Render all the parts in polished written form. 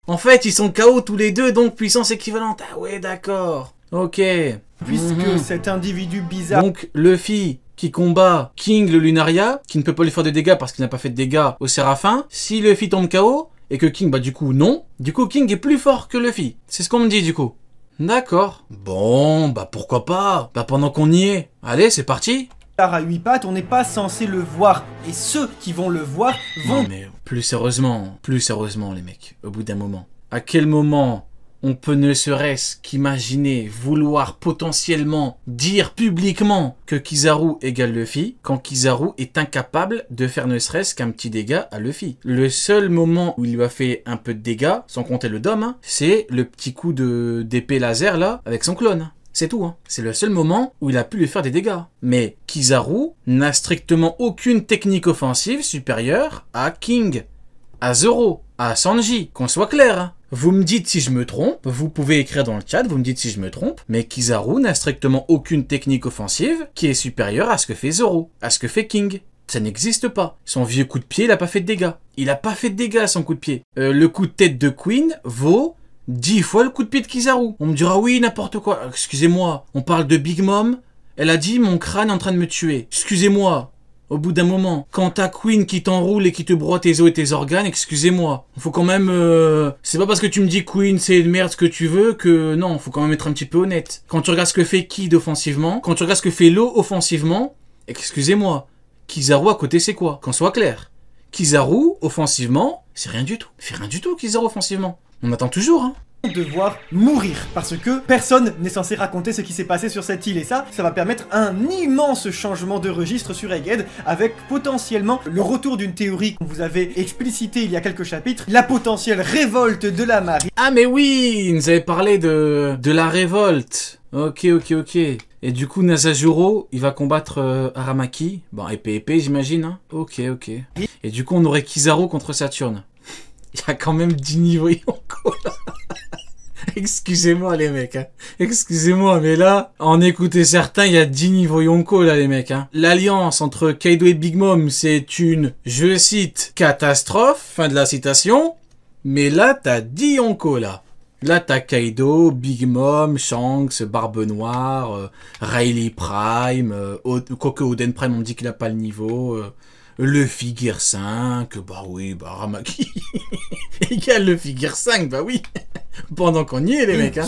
En fait, ils sont KO tous les deux, donc puissance équivalente. Ah ouais, d'accord. Ok. Puisque cet individu bizarre... Donc, Luffy qui combat King le Lunaria, qui ne peut pas lui faire de dégâts parce qu'il n'a pas fait de dégâts au Séraphin. Si Luffy tombe KO, et que King, bah du coup, non. Du coup, King est plus fort que Luffy. C'est ce qu'on me dit, du coup. D'accord. Bon, bah pourquoi pas. Bah pendant qu'on y est. Allez, c'est parti. à 8 pattes, on n'est pas censé le voir. Et ceux qui vont le voir vont... Non mais plus sérieusement les mecs, au bout d'un moment. À quel moment on peut ne serait-ce qu'imaginer vouloir potentiellement dire publiquement que Kizaru égale Luffy quand Kizaru est incapable de faire ne serait-ce qu'un petit dégât à Luffy. Le seul moment où il lui a fait un peu de dégâts, sans compter le dôme, hein, c'est le petit coup d'épée laser là avec son clone. C'est tout, hein. C'est le seul moment où il a pu lui faire des dégâts. Mais Kizaru n'a strictement aucune technique offensive supérieure à King, à Zoro, à Sanji, qu'on soit clair, hein. Vous me dites si je me trompe, vous pouvez écrire dans le chat, vous me dites si je me trompe, mais Kizaru n'a strictement aucune technique offensive qui est supérieure à ce que fait Zoro, à ce que fait King. Ça n'existe pas. Son vieux coup de pied, il a pas fait de dégâts. Il a pas fait de dégâts, son coup de pied. Le coup de tête de Queen vaut 10 fois le coup de pied de Kizaru. On me dira oui, n'importe quoi. Excusez-moi, on parle de Big Mom. Elle a dit mon crâne est en train de me tuer. Excusez-moi. Au bout d'un moment, quand t'as Queen qui t'enroule et qui te broie tes os et tes organes, excusez-moi. Faut quand même... C'est pas parce que tu me dis Queen c'est une merde ce que tu veux que... Non, faut quand même être un petit peu honnête. Quand tu regardes ce que fait Kid offensivement, quand tu regardes ce que fait Law offensivement, excusez-moi. Kizaru à côté c'est quoi? Qu'on soit clair. Kizaru offensivement, c'est rien du tout. Il fait rien du tout Kizaru offensivement. On attend toujours, hein. Devoir mourir parce que personne n'est censé raconter ce qui s'est passé sur cette île et ça va permettre un immense changement de registre sur Egghead avec potentiellement le retour d'une théorie qu'on vous avait explicité il y a quelques chapitres, la potentielle révolte de la marine. Ah mais oui, il nous avait parlé de la révolte. Ok. Et du coup Nasajuro, il va combattre Aramaki. Bon, épée j'imagine, hein. Ok. Et du coup on aurait Kizaru contre Saturne. Il y a quand même 10 niveaux Yonko là. Excusez-moi les mecs, hein. Excusez-moi, mais là, en écouter certains, il y a 10 niveaux Yonko là les mecs, hein. L'alliance entre Kaido et Big Mom, c'est une, je cite, catastrophe, fin de la citation. Mais là, t'as 10 Yonko là. Là, t'as Kaido, Big Mom, Shanks, Barbe Noire, Riley Prime, quoique Oden Prime, on me dit qu'il a pas le niveau... Luffy Gear 5, bah oui, bah Aramaki égale Luffy Gear 5, bah oui. Pendant qu'on y est les mecs, hein.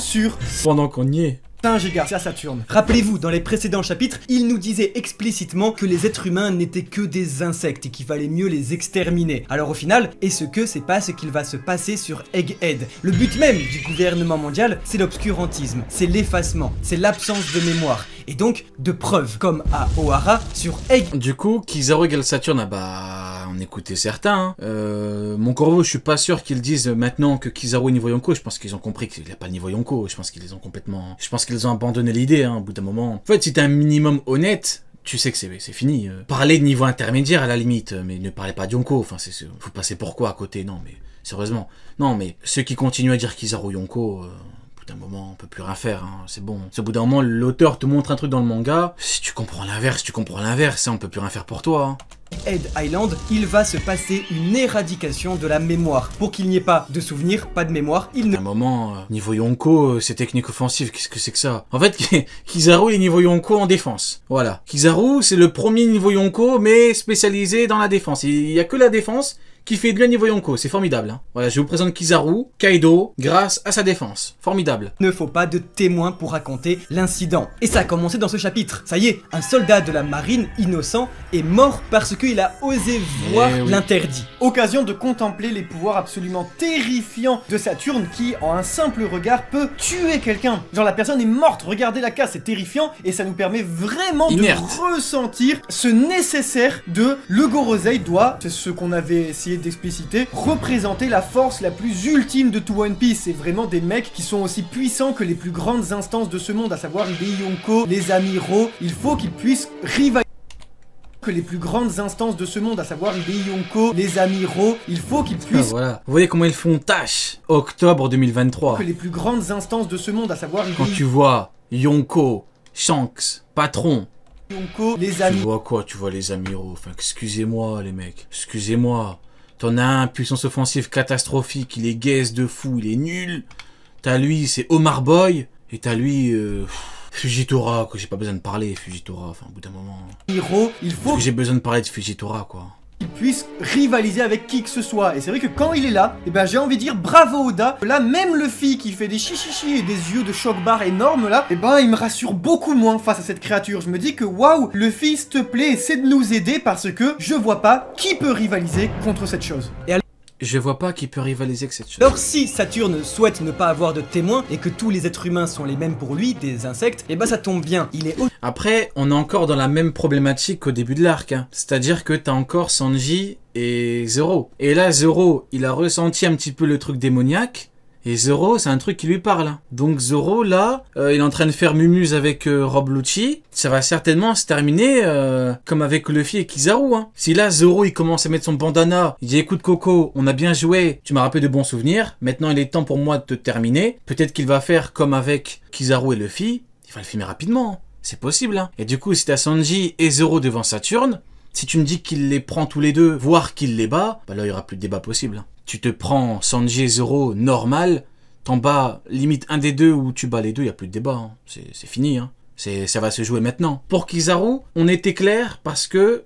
Pendant qu'on y est. Singe et Garcia Saturne. Rappelez-vous, dans les précédents chapitres, il nous disait explicitement que les êtres humains n'étaient que des insectes et qu'il fallait mieux les exterminer. Alors au final, est-ce que c'est pas ce qu'il va se passer sur Egghead? Le but même du gouvernement mondial, c'est l'obscurantisme, c'est l'effacement, c'est l'absence de mémoire. Et donc de preuves, comme à Ohara sur Egghead. Du coup, Kizaru égale Saturne, ah bah, on écoutait certains. Hein. Mon corbeau, je suis pas sûr qu'ils disent maintenant que Kizaru est niveau Yonko. Je pense qu'ils ont compris qu'il n'a pas le niveau Yonko. Je pense qu'ils les ont complètement... Je pense qu'ils ont abandonné l'idée, hein, au bout d'un moment. En fait, si t'es un minimum honnête, tu sais que c'est fini. Parlez de niveau intermédiaire à la limite, mais ne parlez pas de Yonko. Enfin, faut passer pour quoi à côté? Non, mais sérieusement. Non, mais ceux qui continuent à dire Kizaru Yonko... d'un moment, on peut plus rien faire, hein. C'est bon. Au bout d'un moment, l'auteur te montre un truc dans le manga. Si tu comprends l'inverse, on peut plus rien faire pour toi, hein. Head Island, il va se passer une éradication de la mémoire. Pour qu'il n'y ait pas de souvenirs, pas de mémoire, il ne... À un moment, niveau Yonko, c'est technique offensive, qu'est-ce que c'est que ça? En fait, Kizaru est niveau Yonko en défense. Voilà. Kizaru, c'est le premier niveau Yonko, mais spécialisé dans la défense. Il y a que la défense qui fait de lui un niveau Yonko, c'est formidable, hein. Voilà, je vous présente Kizaru, Kaido, grâce à sa défense. Formidable. Ne faut pas de témoins pour raconter l'incident. Et ça a commencé dans ce chapitre. Ça y est, un soldat de la marine innocent est mort parce qu'il a osé voir l'interdit. Occasion de contempler les pouvoirs absolument terrifiants de Saturne qui, en un simple regard, peut tuer quelqu'un. Genre la personne est morte, regardez la case, c'est terrifiant et ça nous permet vraiment de ressentir ce nécessaire de le Gorosei doit, c'est ce qu'on avait essayé d'expliciter, représenter la force la plus ultime de tout One Piece. C'est vraiment des mecs qui sont aussi puissants que les plus grandes instances de ce monde, à savoir les Yonko, les Amiro. Il faut qu'ils puissent rivaliser que les plus grandes instances de ce monde, à savoir les Yonko, les Amiro, il faut qu'ils puissent... Ah, voilà. Vous voyez comment ils font tâche. Octobre 2023. Que les plus grandes instances de ce monde, à savoir quand tu vois Yonko, Shanks, Patron... Yonko, les Amiro... Tu vois quoi? Tu vois les Amiro. Enfin, excusez-moi les mecs. Excusez-moi. T'en as un, puissance offensive catastrophique, il est gaze de fou, il est nul. T'as lui, c'est Omar Boy. Et t'as lui, Fujitora, quoi. J'ai pas besoin de parler, Fujitora, enfin, au bout d'un moment. Hiro, il faut que j'ai besoin de parler de Fujitora, quoi. Il puisse rivaliser avec qui que ce soit. Et c'est vrai que quand il est là, eh ben j'ai envie de dire bravo Oda. Là, même Luffy qui fait des chichichi et des yeux de choc-bar énormes là, eh ben il me rassure beaucoup moins face à cette créature. Je me dis que waouh, Luffy, s'il te plaît, essaie de nous aider parce que je vois pas qui peut rivaliser contre cette chose. Je vois pas qui peut rivaliser avec cette chose. Alors si Saturne souhaite ne pas avoir de témoins et que tous les êtres humains sont les mêmes pour lui, des insectes, et bah ça tombe bien, il est... Après, on est encore dans la même problématique qu'au début de l'arc, hein. C'est-à-dire que t'as encore Sanji et Zoro. Et là, Zoro, il a ressenti un petit peu le truc démoniaque. Et Zoro, c'est un truc qui lui parle. Donc Zoro, là, il est en train de faire mumuse avec Rob Lucci. Ça va certainement se terminer comme avec Luffy et Kizaru. Hein. Si là, Zoro, il commence à mettre son bandana, il dit « Écoute Coco, on a bien joué, tu m'as rappelé de bons souvenirs. Maintenant, il est temps pour moi de te terminer. » Peut-être qu'il va faire comme avec Kizaru et Luffy. Il va le filmer rapidement. C'est possible. Hein. Et du coup, si t'as Sanji et Zoro devant Saturne, si tu me dis qu'il les prend tous les deux, voire qu'il les bat, bah là, il n'y aura plus de débat possible. Tu te prends Sanji et Zoro normal, t'en bats limite un des deux ou tu bats les deux, il n'y a plus de débat. Hein. C'est fini. Hein. Ça va se jouer maintenant. Pour Kizaru, on était clair parce que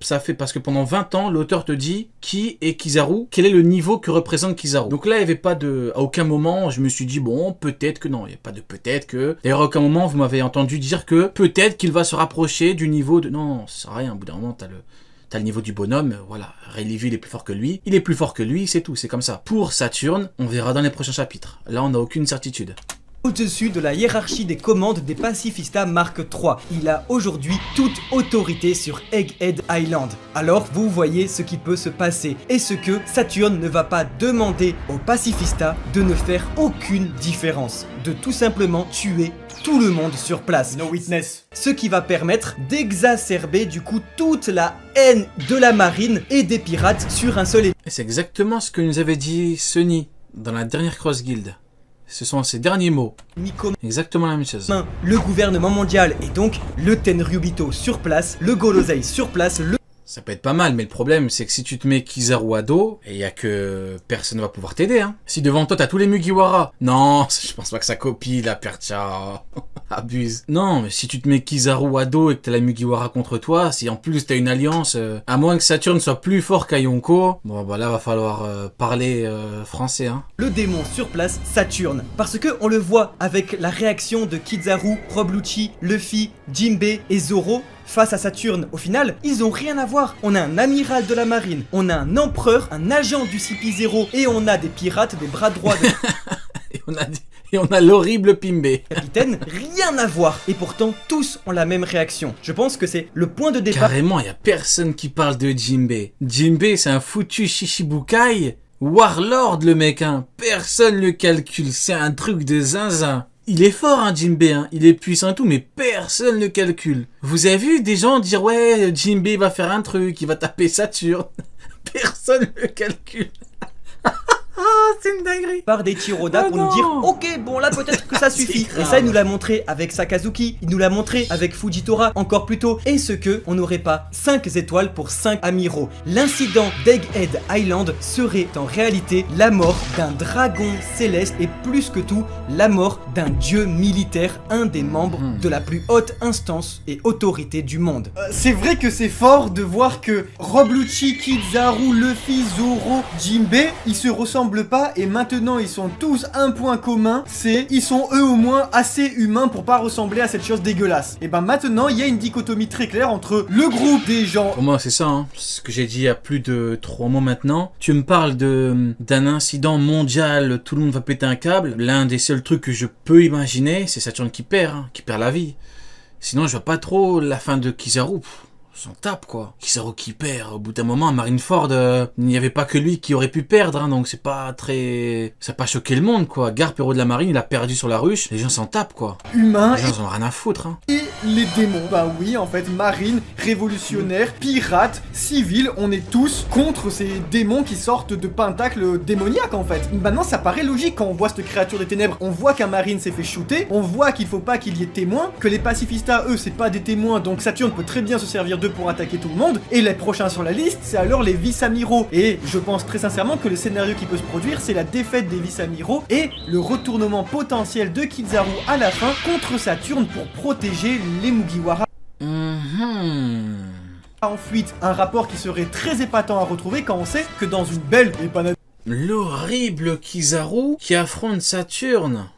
pendant 20 ans, l'auteur te dit qui est Kizaru, quel est le niveau que représente Kizaru. Donc là, il n'y avait pas de... À aucun moment, je me suis dit, bon, peut-être que non, il n'y a pas de peut-être que... D'ailleurs, à aucun moment, vous m'avez entendu dire que peut-être qu'il va se rapprocher du niveau de... Non, ça sert à rien, au bout d'un moment, t'as le niveau du bonhomme, voilà, Ray Levi il est plus fort que lui, il est plus fort que lui, c'est tout, c'est comme ça. Pour Saturne, on verra dans les prochains chapitres. Là, on n'a aucune certitude. Au-dessus de la hiérarchie des commandes des Pacifistas Mark III, il a aujourd'hui toute autorité sur Egghead Island. Alors vous voyez ce qui peut se passer et ce que Saturne ne va pas demander aux Pacifistas de ne faire aucune différence, de tout simplement tuer tout le monde sur place. No witness. Ce qui va permettre d'exacerber du coup toute la haine de la marine et des pirates sur un seul... Et c'est exactement ce que nous avait dit Sunny dans la dernière Cross Guild. Ce sont ses derniers mots. Exactement la même chose. Le gouvernement mondial et donc le Tenryubito sur place, le Golosei sur place, le... Ça peut être pas mal, mais le problème, c'est que si tu te mets Kizaru à dos, il y a que personne ne va pouvoir t'aider, hein. Si devant toi, t'as tous les Mugiwara. Non, je pense pas que ça copie, la Percha. Abuse. Non, mais si tu te mets Kizaru à dos et que t'as la Mugiwara contre toi, si en plus t'as une alliance, à moins que Saturne soit plus fort qu'Ayonko, bon, bah là, va falloir parler français, hein. Le démon sur place, Saturne. Parce que on le voit avec la réaction de Kizaru, Rob Lucci, Luffy, Jinbei et Zoro, face à Saturne. Au final, ils ont rien à voir. On a un amiral de la marine, on a un empereur, un agent du CP0 et on a des pirates, des bras droits de... et on a l'horrible Pimbe. Capitaine, rien à voir. Et pourtant, tous ont la même réaction. Je pense que c'est le point de départ. Carrément, il y a personne qui parle de Jinbei. Jinbei, c'est un foutu Shishibukai. Warlord, le mec, hein. Personne le calcule. C'est un truc de zinzin. Il est fort, hein, Jinbei, hein. Il est puissant et tout, mais personne ne calcule. Vous avez vu des gens dire, ouais, Jinbei va faire un truc, il va taper Saturne. Personne ne le calcule. C'est une dinguerie. Par des Tiroda pour nous dire ok bon là peut-être que ça suffit. Et ça il nous l'a montré avec Sakazuki, il nous l'a montré avec Fujitora encore plus tôt. Et ce que on n'aurait pas 5 étoiles pour 5 amiraux. L'incident d'Egghead Island serait en réalité la mort d'un dragon céleste et plus que tout la mort d'un dieu militaire, un des membres de la plus haute instance et autorité du monde. C'est vrai que c'est fort de voir que Rob Lucci, Kizaru, Luffy, Zoro, Jinbei, ils se ressemblent pas et maintenant ils sont tous un point commun, c'est ils sont eux au moins assez humains pour pas ressembler à cette chose dégueulasse. Et ben maintenant il y a une dichotomie très claire entre le groupe des gens... Pour moi c'est ça, hein. Ce que j'ai dit il y a plus de 3 mois maintenant. Tu me parles d'un incident mondial, tout le monde va péter un câble. L'un des seuls trucs que je peux imaginer, c'est Saturne qui perd, hein, qui perd la vie. Sinon je vois pas trop la fin de Kizaru. S'en tape quoi. Kizaru qui perd, au bout d'un moment, Marineford, il n'y avait pas que lui qui aurait pu perdre, hein, donc c'est pas très... Ça n'a pas choqué le monde quoi. Garp, héros de la marine, il a perdu sur la ruche, les gens s'en tapent quoi. Humains. Les gens en ont rien à foutre, hein. Et les démons, bah oui en fait, marine, révolutionnaire, pirates, civils, on est tous contre ces démons qui sortent de pentacles démoniaques en fait. Maintenant ça paraît logique quand on voit cette créature des ténèbres, on voit qu'un marine s'est fait shooter, on voit qu'il faut pas qu'il y ait témoins, que les pacifistas eux c'est pas des témoins donc Saturne peut très bien se servir 2 pour attaquer tout le monde, et les prochains sur la liste, c'est alors les vice-amiraux. Et je pense très sincèrement que le scénario qui peut se produire, c'est la défaite des vice-amiraux et le retournement potentiel de Kizaru à la fin contre Saturne pour protéger les Mugiwara. En fuite, un rapport qui serait très épatant à retrouver quand on sait que dans une belle et pas l'horrible Kizaru qui affronte Saturne.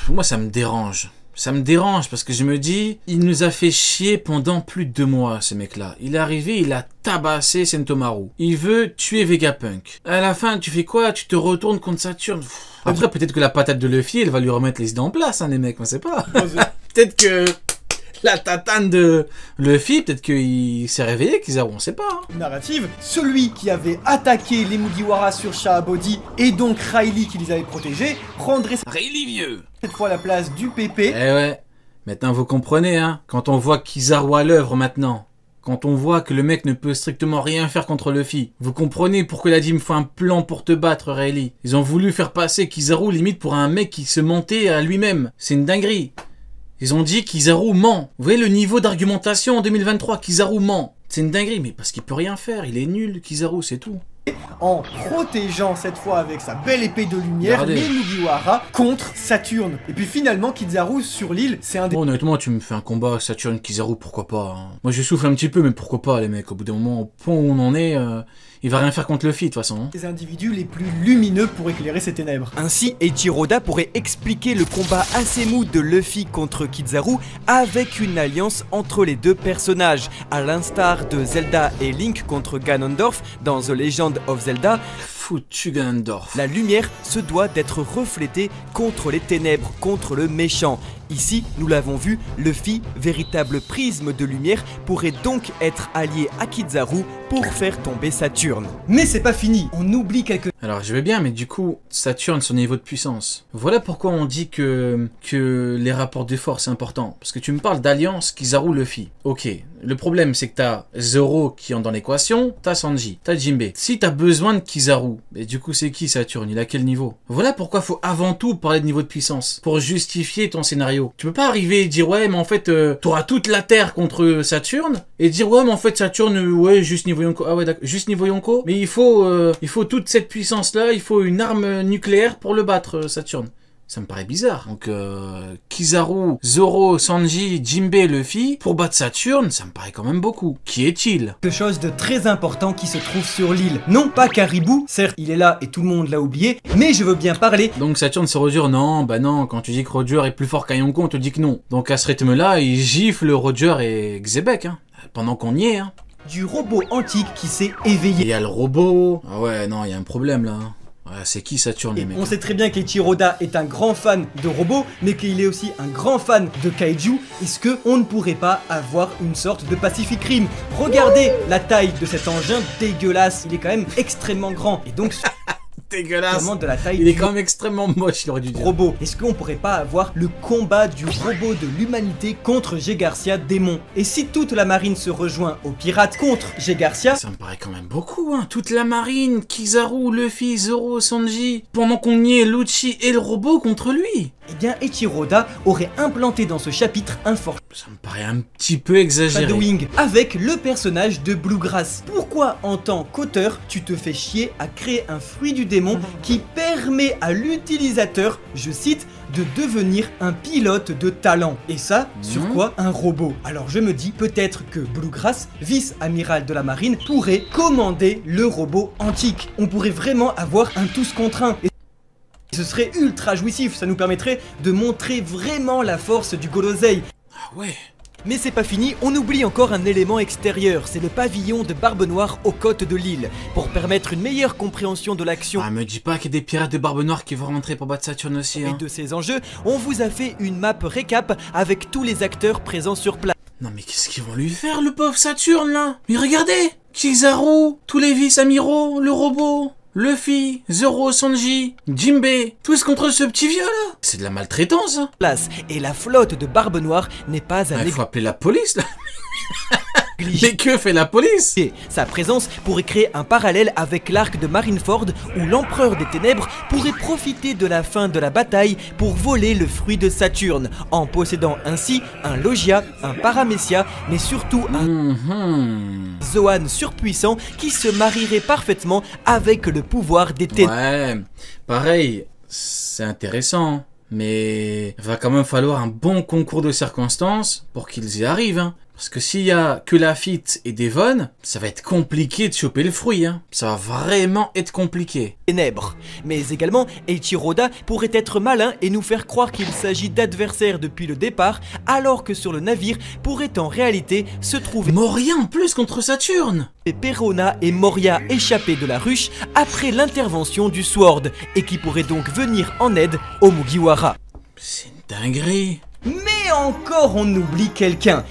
Moi, ça me dérange. Ça me dérange parce que je me dis, il nous a fait chier pendant plus de 2 mois, ce mec-là. Il est arrivé, il a tabassé Sentomaru. Il veut tuer Vegapunk. À la fin, tu fais quoi? Tu te retournes contre Saturne. Après, peut-être que la patate de Luffy, elle va lui remettre les idées en place, hein, les mecs, on sait pas. Peut-être que la tatane de Luffy, peut-être qu'il s'est réveillé, Kizaru, on sait pas. Hein. Narrative, celui qui avait attaqué les Mugiwara sur Shaabodi et donc Rayleigh qui les avait protégés, prendrait Rayleigh vieux cette fois la place du PP. Eh ouais, maintenant vous comprenez, hein, quand on voit Kizaru à l'œuvre maintenant, quand on voit que le mec ne peut strictement rien faire contre Luffy, vous comprenez pourquoi il a dit me faut un plan pour te battre, Rayleigh. Ils ont voulu faire passer Kizaru limite pour un mec qui se mentait à lui-même. C'est une dinguerie. Ils ont dit Kizaru ment. Vous voyez le niveau d'argumentation en 2023, Kizaru ment. C'est une dinguerie, mais parce qu'il peut rien faire, il est nul, Kizaru, c'est tout. En protégeant cette fois avec sa belle épée de lumière les Mugiwara contre Saturne. Et puis finalement Kizaru sur l'île, c'est un des... Bon, honnêtement, tu me fais un combat Saturne-Kizaru, pourquoi pas hein. Moi je souffle un petit peu, mais pourquoi pas les mecs. Au bout d'un moment, au point où on en est, il va rien faire contre Luffy de toute façon. Hein. Les individus les plus lumineux pour éclairer ces ténèbres. Ainsi, Eiichiro Oda pourrait expliquer le combat assez mou de Luffy contre Kizaru avec une alliance entre les deux personnages, à l'instar de Zelda et Link contre Ganondorf dans The Legend of Zelda. Foutu Ganondorf. La lumière se doit d'être reflétée contre les ténèbres, contre le méchant. Ici, nous l'avons vu, Luffy, véritable prisme de lumière, pourrait donc être allié à Kizaru pour faire tomber Saturne. Mais c'est pas fini, on oublie quelques... Alors je vais bien, mais du coup, Saturne, son niveau de puissance. Voilà pourquoi on dit que les rapports de force c'est important. Parce que tu me parles d'alliance Kizaru-Luffy. Ok, le problème c'est que t'as Zoro qui entre dans l'équation, t'as Sanji, t'as Jinbei. Si t'as besoin de Kizaru, et du coup c'est qui Saturne? Il a quel niveau? Voilà pourquoi faut avant tout parler de niveau de puissance. Pour justifier ton scénario. Tu peux pas arriver et dire ouais mais en fait t'auras toute la Terre contre Saturne et dire ouais mais en fait Saturne ouais juste niveau Yonko. Ah ouais d'accord, juste niveau Yonko. Mais il faut toute cette puissance là, il faut une arme nucléaire pour le battre Saturne. Ça me paraît bizarre. Donc Kizaru, Zoro, Sanji, Jinbei, Luffy, pour battre Saturne, ça me paraît quand même beaucoup. Qui est-il? Quelque chose de très important qui se trouve sur l'île. Non pas Caribou, certes il est là et tout le monde l'a oublié, mais je veux bien parler. Donc Saturne c'est Roger? Non, bah non, quand tu dis que Roger est plus fort qu'un Yonko, on te dit que non. Donc à ce rythme-là, il gifle Roger et Xebec, hein, pendant qu'on y est. Hein. Du robot antique qui s'est éveillé. Il y a le robot. Ah ouais, non, il y a un problème là. C'est qui Saturne les mecs? On sait très bien qu'Eiichiro Oda est un grand fan de robots, mais qu'il est aussi un grand fan de kaiju. Est-ce qu'on ne pourrait pas avoir une sorte de Pacific Rim? Regardez la taille de cet engin dégueulasse, il est quand même extrêmement grand. Et donc... dégueulasse. De la taille il est quand même extrêmement moche, il aurait dû dire. Robot. Est-ce qu'on pourrait pas avoir le combat du robot de l'humanité contre G Garcia démon? Et si toute la marine se rejoint aux pirates contre G Garcia? Ça me paraît quand même beaucoup, hein. Toute la marine, Kizaru, Luffy, Zoro, Sanji, pendant qu'on y est, Lucci et le robot contre lui. Eh bien, Eiichiro Oda aurait implanté dans ce chapitre un fort... Ça me paraît un petit peu exagéré. Shadowing avec le personnage de Bluegrass. Pourquoi, en tant qu'auteur, tu te fais chier à créer un fruit du démon qui permet à l'utilisateur, je cite, de devenir un pilote de talent? Et ça, sur quoi? Un robot. Alors je me dis peut-être que Bluegrass, vice-amiral de la marine, pourrait commander le robot antique. On pourrait vraiment avoir un tous contre un. Ce serait ultra jouissif, ça nous permettrait de montrer vraiment la force du Golosei. Ah ouais. Mais c'est pas fini, on oublie encore un élément extérieur, c'est le pavillon de Barbe Noire aux côtes de l'île. Pour permettre une meilleure compréhension de l'action... Ah me dis pas qu'il y a des pirates de Barbe Noire qui vont rentrer pour battre Saturne aussi hein. Et de ces enjeux, on vous a fait une map récap avec tous les acteurs présents sur place. Non mais qu'est-ce qu'ils vont lui faire le pauvre Saturne là? Mais regardez, Kizaru, tous les vice-amiraux, le robot... Luffy, Zoro, Sanji, Jinbei, tous contre ce petit vieux là. C'est de la maltraitance hein. Et la flotte de Barbe Noire n'est pas à Il faut appeler la police là. Mais que fait la police? Sa présence pourrait créer un parallèle avec l'arc de Marineford où l'empereur des ténèbres pourrait profiter de la fin de la bataille pour voler le fruit de Saturne, en possédant ainsi un Logia, un Paramecia, mais surtout un Zoan surpuissant qui se marierait parfaitement avec le pouvoir des ténèbres. Ouais, pareil, c'est intéressant, mais il va quand même falloir un bon concours de circonstances pour qu'ils y arrivent, hein. Parce que s'il y a que Lafitte et Devon, ça va être compliqué de choper le fruit, hein. Ça va vraiment être compliqué. Ténèbres. Mais également, Eiichiro Oda pourrait être malin et nous faire croire qu'il s'agit d'adversaires depuis le départ, alors que sur le navire pourrait en réalité se trouver Moria en plus contre Saturne. Perona et Moria échappés de la ruche après l'intervention du Sword, et qui pourrait donc venir en aide au Mugiwara. C'est une dinguerie. Mais encore on oublie quelqu'un.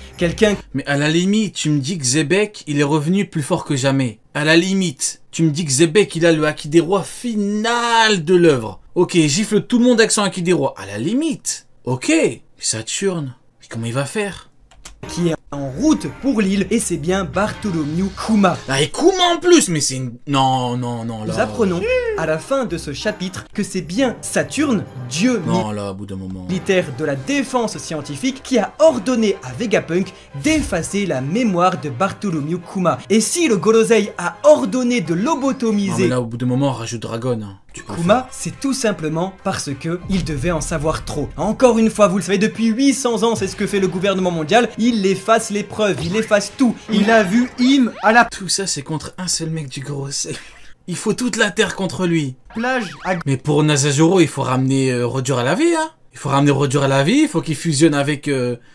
Mais à la limite, tu me dis que Zebek, il est revenu plus fort que jamais. À la limite, tu me dis que Zebek, il a le Haki des Rois final de l'œuvre. Ok, gifle tout le monde avec son Haki des Rois. À la limite. Ok. Mais Saturne, mais comment il va faire? Qui est en route pour l'île, et c'est bien Bartholomew Kuma. Ah, et Kuma en plus, mais c'est une... Non, là... Nous apprenons à la fin de ce chapitre que c'est bien Saturne, dieu Non, là, au bout d'un moment... militaire de la défense scientifique, qui a ordonné à Vegapunk d'effacer la mémoire de Bartholomew Kuma. Et si le Gorosei a ordonné de Non, mais lobotomiser là, au bout d'un moment, on rajoute Dragon. Hein. Kuma, c'est tout simplement parce que il devait en savoir trop. Encore une fois, vous le savez, depuis 800 ans, c'est ce que fait le gouvernement mondial. Il efface les preuves, il efface tout. Il a vu Im à la Tout ça, c'est contre un seul mec du Gorosei. Il faut toute la terre contre lui. plage à Mais pour Nasajoro, il faut ramener Roger à la vie, hein. Il faut ramener Roger à la vie, il faut qu'il fusionne avec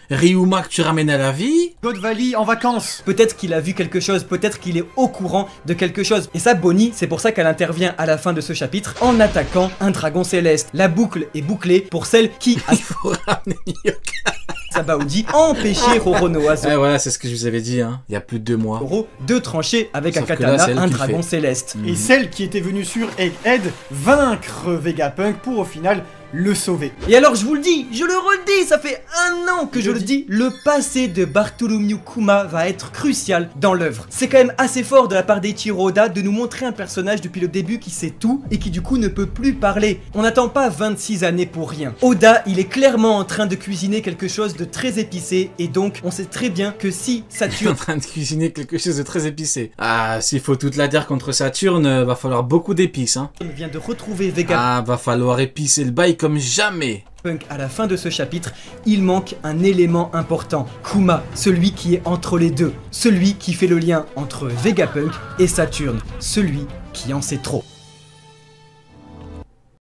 Ryuma que tu ramènes à la vie. God Valley en vacances. Peut-être qu'il a vu quelque chose, peut-être qu'il est au courant de quelque chose. Et ça, Bonnie, c'est pour ça qu'elle intervient à la fin de ce chapitre en attaquant un dragon céleste. La boucle est bouclée pour celle qui a Il faut ramener Nyoka. Sabaody empêché Roronoa Ouais, voilà, c'est ce que je vous avais dit, hein. Il y a plus de 2 mois. Zoro de trancher avec Sauf un que là, katana c'est elle un qui dragon fait. céleste. Et celle qui était venue sur Egghead vaincre Vegapunk pour au final le sauver. Et alors je vous le dis, je le redis, ça fait 1 an que je le dis, le passé de Bartholomew Kuma va être crucial dans l'œuvre. C'est quand même assez fort de la part d'Eiichiro Oda de nous montrer un personnage depuis le début qui sait tout et qui du coup ne peut plus parler. On n'attend pas 26 années pour rien. Oda, il est clairement en train de cuisiner quelque chose de très épicé et donc on sait très bien que si Je suis en Saturne train de cuisiner quelque chose de très épicé. Ah, s'il faut toute la terre contre Saturne, va falloir beaucoup d'épices, hein. vient de retrouver Vegapunk Ah, va falloir épicer le bail comme jamais. à la fin de ce chapitre, il manque un élément important. Kuma, celui qui est entre les deux, celui qui fait le lien entre Vegapunk et Saturne, celui qui en sait trop.